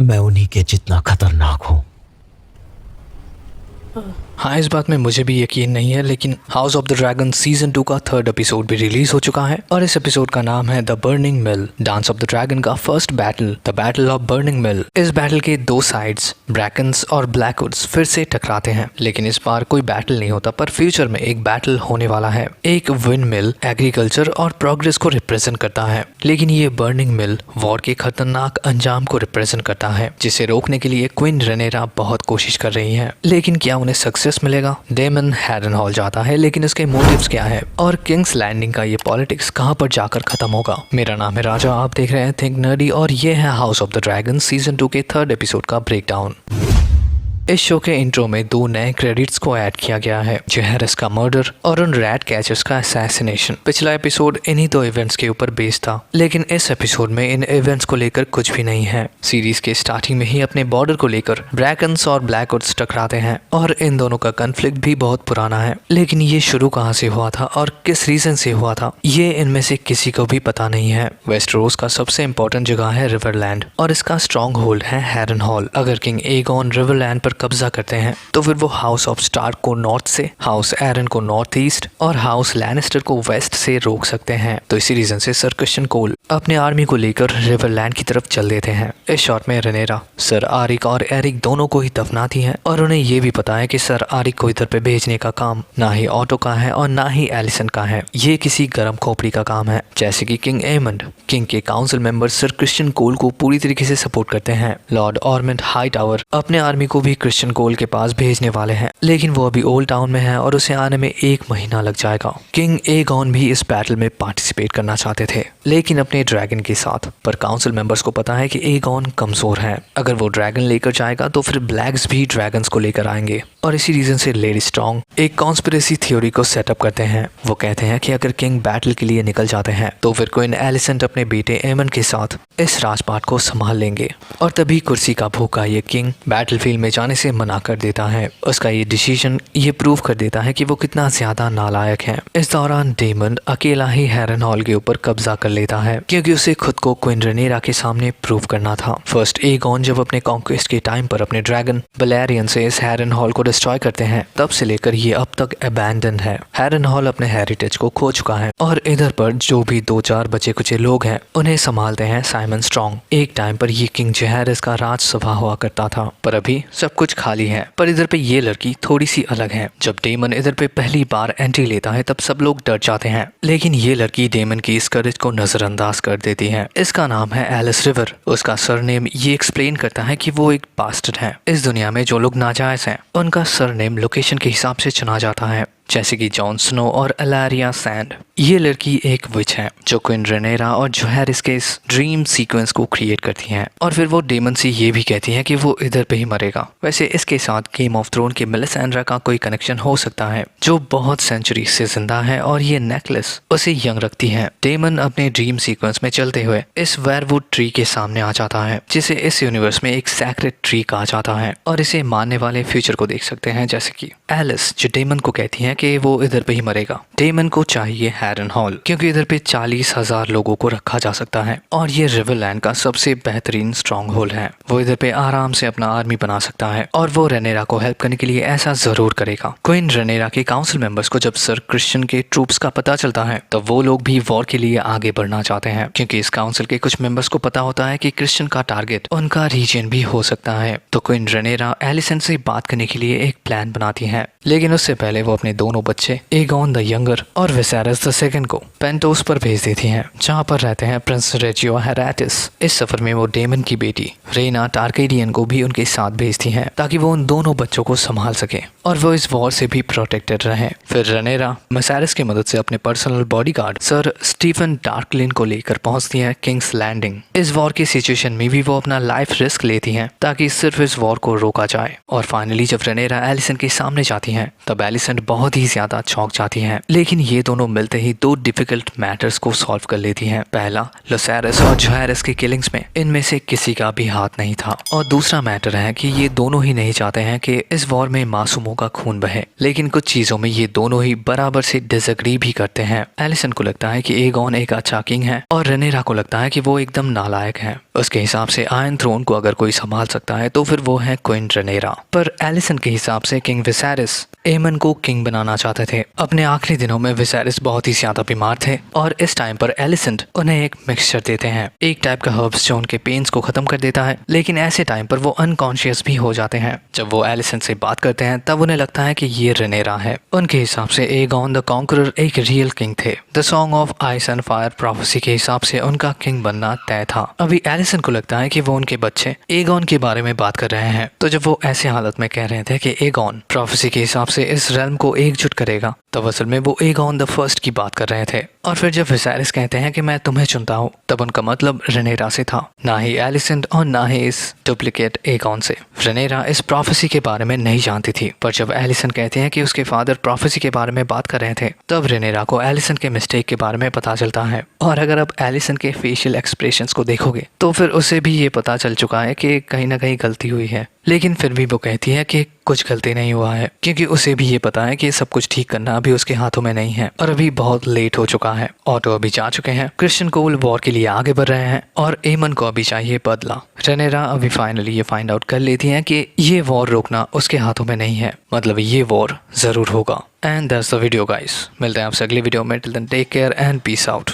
मैं उन्हीं के जितना खतरनाक हूँ। हाँ, इस बात में मुझे भी यकीन नहीं है, लेकिन house of the dragon season 2 का 3rd एपिसोड भी रिलीज हो चुका है और इस एपिसोड का नाम है the burning mill. Dance of the dragon का first battle, the battle of burning mill. इस बैटल के दो साइड्स ब्रैकन्स और ब्लैकवुड्स फिर से टकराते हैं, लेकिन इस बार कोई बैटल नहीं होता, पर फ्यूचर में एक बैटल होने वाला है। एक विंड मिल एग्रीकल्चर और प्रोग्रेस को रिप्रेजेंट करता है, लेकिन ये बर्निंग मिल वॉर के खतरनाक अंजाम को रिप्रेजेंट करता है, जिसे रोकने के लिए क्वीन रेनेरा बहुत कोशिश कर रही है। लेकिन क्या उन्हें सक्सेस मिलेगा? डेमन हैरनहॉल जाता है, लेकिन इसके मोटिव्स क्या है और किंग्स लैंडिंग का ये पॉलिटिक्स कहां पर जाकर खत्म होगा? मेरा नाम है राजा, आप देख रहे हैं थिंक नर्डी और ये है house of the dragon season 2 के 3rd एपिसोड का ब्रेकडाउन। इस शो के इंट्रो में 2 नए क्रेडिट्स को ऐड किया गया है, जेहरस का मर्डर और उन रैट कैचर्स का असैसिनेशन। पिछला एपिसोड इन्हीं 2 इवेंट्स के ऊपर बेस्ड था, लेकिन इस एपिसोड में इन इवेंट्स को लेकर कुछ भी नहीं है। सीरीज के स्टार्टिंग में ही अपने बॉर्डर को लेकर ब्रैकन्स और ब्लैकवुड्स टकराते हैं और इन दोनों का कन्फ्लिक्ट भी बहुत पुराना है, लेकिन ये शुरू कहाँ से हुआ था और किस रीजन से हुआ था ये इनमें से किसी को भी पता नहीं है। वेस्टरोस का सबसे इंपॉर्टेंट जगह है रिवरलैंड और इसका स्ट्रॉन्ग होल्ड है हैरनहॉल। अगर किंग एगोन रिवरलैंड पर कब्जा करते हैं तो फिर वो हाउस ऑफ स्टार्क को नॉर्थ से, हाउस एरन को नॉर्थ ईस्ट और हाउस लैनिस्टर को वेस्ट से रोक सकते हैं। तो इसी रीजन से सर क्रिश्चियन कोल अपने आर्मी को लेकर रिवरलैंड की तरफ चल देते हैं। इस शॉट में रेनेरा सर आरिक और एरिक दोनों को ही दफनाती हैं और उन्हें ये भी पता है कि सर आरिक को इधर पे भेजने का काम ना ही ऑटो का है और ना ही एलिसन का है, ये किसी गर्म खोपड़ी का काम है। जैसे कि किंग एमंड, किंग के काउंसिल मेंबर सर क्रिश्चियन कोल को पूरी तरीके से सपोर्ट करते हैं। लॉर्ड ऑर्मेंट हाईटावर अपने आर्मी को भी क्रिश्चियन कोल के पास भेजने वाले हैं, लेकिन वो अभी ओल्ड टाउन में है और उसे आने में 1 महीना लग जाएगा। किंग एगोन भी इस बैटल में पार्टिसिपेट करना चाहते थे, लेकिन अपने ड्रैगन के साथ, पर काउंसिल मेंबर्स को पता है कि एगोन कमजोर है। अगर वो ड्रैगन लेकर जाएगा तो फिर ब्लैक्स भी ड्रैगन्स को लेकर आएंगे और इसी रीजन से लेडी स्ट्रॉन्ग एक कॉन्स्पिरेसी थ्योरी को सेटअप करते हैं। वो कहते हैं कि अगर किंग बैटल के लिए निकल जाते हैं तो फिर क्वीन एलिसेंट अपने बेटे एमन के साथ इस राजपाट को संभाल लेंगे और तभी कुर्सी का भूखा ये किंग बैटलफील्ड में जाने से मना कर देता है। उसका ये डिसीजन ये प्रूव कर देता है कि वो कितना ज्यादा नालायक है। इस दौरान डेमन अकेला ही हैरनहॉल के ऊपर कब्जा कर लेता है, क्योंकि उसे खुद को क्वीन रेनेरा के सामने प्रूव करना था। फर्स्ट एगोन जब अपने कॉन्क्वेस्ट के टाइम पर अपने ड्रैगन बलेरियन से इस हैरनहॉल को डिस्ट्रॉय करते हैं, तब से लेकर ये अब तक अबैंडन है। हैरनहॉल अपने हेरिटेज को खो चुका है और इधर पर जो भी 2-4 बचे कुचे लोग हैं उन्हें संभालते हैं साइमन स्ट्रॉन्ग। एक टाइम पर ये किंग जेहरस का राजसभा हुआ करता था, पर अभी सब कुछ खाली है। पर इधर पे ये लड़की थोड़ी सी अलग है। जब डेमन इधर पे पहली बार एंट्री लेता है तब सब लोग डर जाते हैं, लेकिन ये लड़की डेमन की इस करेज को नजरअंदाज कर देती है। इसका नाम है एलिस रिवर। उसका सरनेम ये एक्सप्लेन करता है कि वो एक बास्टर्ड है। इस दुनिया में जो लोग नाजायज हैं उनका सरनेम लोकेशन के हिसाब से चुना जाता है, जैसे कि जॉन स्नो और अलारिया सैंड। ये लड़की एक विच है जो क्वीन रेनेरा और जोहैरिस के इस ड्रीम सीक्वेंस को क्रिएट करती है और फिर वो डेमन से ये भी कहती है कि वो इधर पे ही मरेगा। वैसे इसके साथ गेम ऑफ थ्रोन के मेलिसेंड्रा का कोई कनेक्शन हो सकता है, जो बहुत सेंचुरी से जिंदा है और ये नेकलेस उसे यंग रखती है। डेमन अपने ड्रीम सीक्वेंस में चलते हुए इस वेयरवुड ट्री के सामने आ जाता है, जिसे इस यूनिवर्स में एक सैक्रेड ट्री कहा जाता है और इसे मानने वाले फ्यूचर को देख सकते हैं, जैसे कि एलिस जो डेमन को कहती है कि वो इधर पे ही मरेगा। डेमन को चाहिए हैरनहॉल, क्योंकि इधर पे 40,000 लोगों को रखा जा सकता है और ये रिवरलैंड का सबसे बेहतरीन स्ट्रॉन्ग होल्ड है। वो इधर पे आराम से अपना आर्मी बना सकता है और वो रेनेरा को हेल्प करने के लिए ऐसा जरूर करेगा। क्वीन रेनेरा के काउंसिल मेंबर्स को जब सर क्रिश्चियन के ट्रूप्स का पता चलता है तो वो लोग भी वॉर के लिए आगे बढ़ना चाहते हैं, क्योंकि इस काउंसिल के कुछ मेंबर्स को पता होता है कि क्रिश्चियन का टारगेट उनका रीजन भी हो सकता है। तो क्वीन रेनेरा एलिसेंट से बात करने के लिए एक प्लान बनाती है, लेकिन उससे पहले वो अपने दोनों बच्चे एगोन द यंगर और विसेरस द सेकंड को पेंटोस पर भेज देती हैं, जहां पर रहते हैं प्रिंस रेजियो हेराटिस। इस सफर में वो डेमन की बेटी रेना टारकेरियन को भी उनके साथ भेजती हैं, ताकि वो उन दोनों बच्चों को संभाल सके और वो इस वॉर से भी प्रोटेक्टेड रहे। फिर रेनेरा विसेरस की मदद से अपने पर्सनल बॉडीगार्ड सर स्टीफन डार्कलिन को लेकर पहुंचती है किंग्स लैंडिंग। इस वॉर की सिचुएशन में भी वो अपना लाइफ रिस्क लेती हैं ताकि सिर्फ इस वॉर को रोका जाए। और फाइनली जब रेनेरा एलिसेंट के सामने जाती हैं तब एलिसेंट बहुत बहुत ही ज्यादा चौंक जाती हैं। लेकिन ये दोनों मिलते ही दो डिफिकल्ट मैटर्स को सॉल्व कर लेती हैं। पहला, लुसेरिस और जायरस की किलिंग्स में इनमें से किसी का भी हाथ नहीं था, और दूसरा मैटर है कि ये दोनों ही नहीं चाहते हैं कि इस वॉर में मासूमों का खून बहे। लेकिन कुछ चीजों में ये दोनों ही बराबर से डिसएग्री भी करते हैं। एलिसन को लगता है कि एगॉन एक अच्छा किंग है और रेनेरा को लगता है कि वो एकदम नालायक है। उसके हिसाब से आयरन थ्रोन को अगर कोई संभाल सकता है तो फिर वो है क्वीन रेनेरा। पर एलिसन के हिसाब से किंग विसेरिस एमन को किंग बनाना चाहते थे। अपने आखिरी दिनों में विसेरिस बहुत ही ज्यादा बीमार थे और इस टाइम पर एलिसन उन्हें एक मिक्सचर देते हैं, एक टाइप का हर्ब्स जो उनके पेन्स को खत्म कर देता है। लेकिन ऐसे टाइम पर वो अनकॉन्शियस भी हो जाते हैं। जब वो एलिसन से बात करते हैं तब उन्हें लगता है कि ये रेनेरा है। उनके हिसाब से एगॉन द कॉन्करर एक रियल किंग थे। The song of ice and fire prophecy के हिसाब से उनका किंग बनना तय था। अभी एलिसन को लगता है कि वो उनके बच्चे एगॉन के बारे में बात कर रहे हैं। तो जब वो ऐसे हालत में कह रहे थे कि एगॉन प्रोफेसी के हिसाब से इस रेल्म को एकजुट करेगा, तब असल में वो एगॉन द फर्स्ट की बात कर रहे थे। और फिर जब विसेरिस कहते हैं कि मैं तुम्हें चुनता हूँ, तब उनका मतलब रेनेरा से था, ना ही एलिसेंट और ना ही इस डुप्लीकेट एगॉन से। रेनेरा इस प्रोफेसी के बारे में नहीं जानती थी, पर जब एलिसेंट कहते हैं कि उसके फादर प्रोफेसी के बारे में बात कर रहे थे, तब रेनेरा को एलिसेंट के मिस्टेक के बारे में पता चलता है। और अगर अब एलिसेंट के फेशियल एक्सप्रेशंस को देखोगे तो फिर उसे भी ये पता चल चुका है कि कहीं ना कहीं गलती हुई है। लेकिन फिर भी वो कहती है कि कुछ गलती नहीं हुआ है, क्योंकि उसे भी ये पता है कि सब कुछ ठीक करना अभी उसके हाथों में नहीं है और अभी बहुत लेट हो चुका है। ऑटो अभी जा चुके हैं, क्रिश्चियन कोल वॉर के लिए आगे बढ़ रहे हैं और एमन को अभी चाहिए बदला। रेनेरा अभी फाइनली ये फाइंड आउट कर लेती हैं कि ये वॉर रोकना उसके हाथों में नहीं है, मतलब ये वॉर जरूर होगा। And that's the video guys. मिलते हैं आपसे अगली वीडियो में। Till then take care and peace out.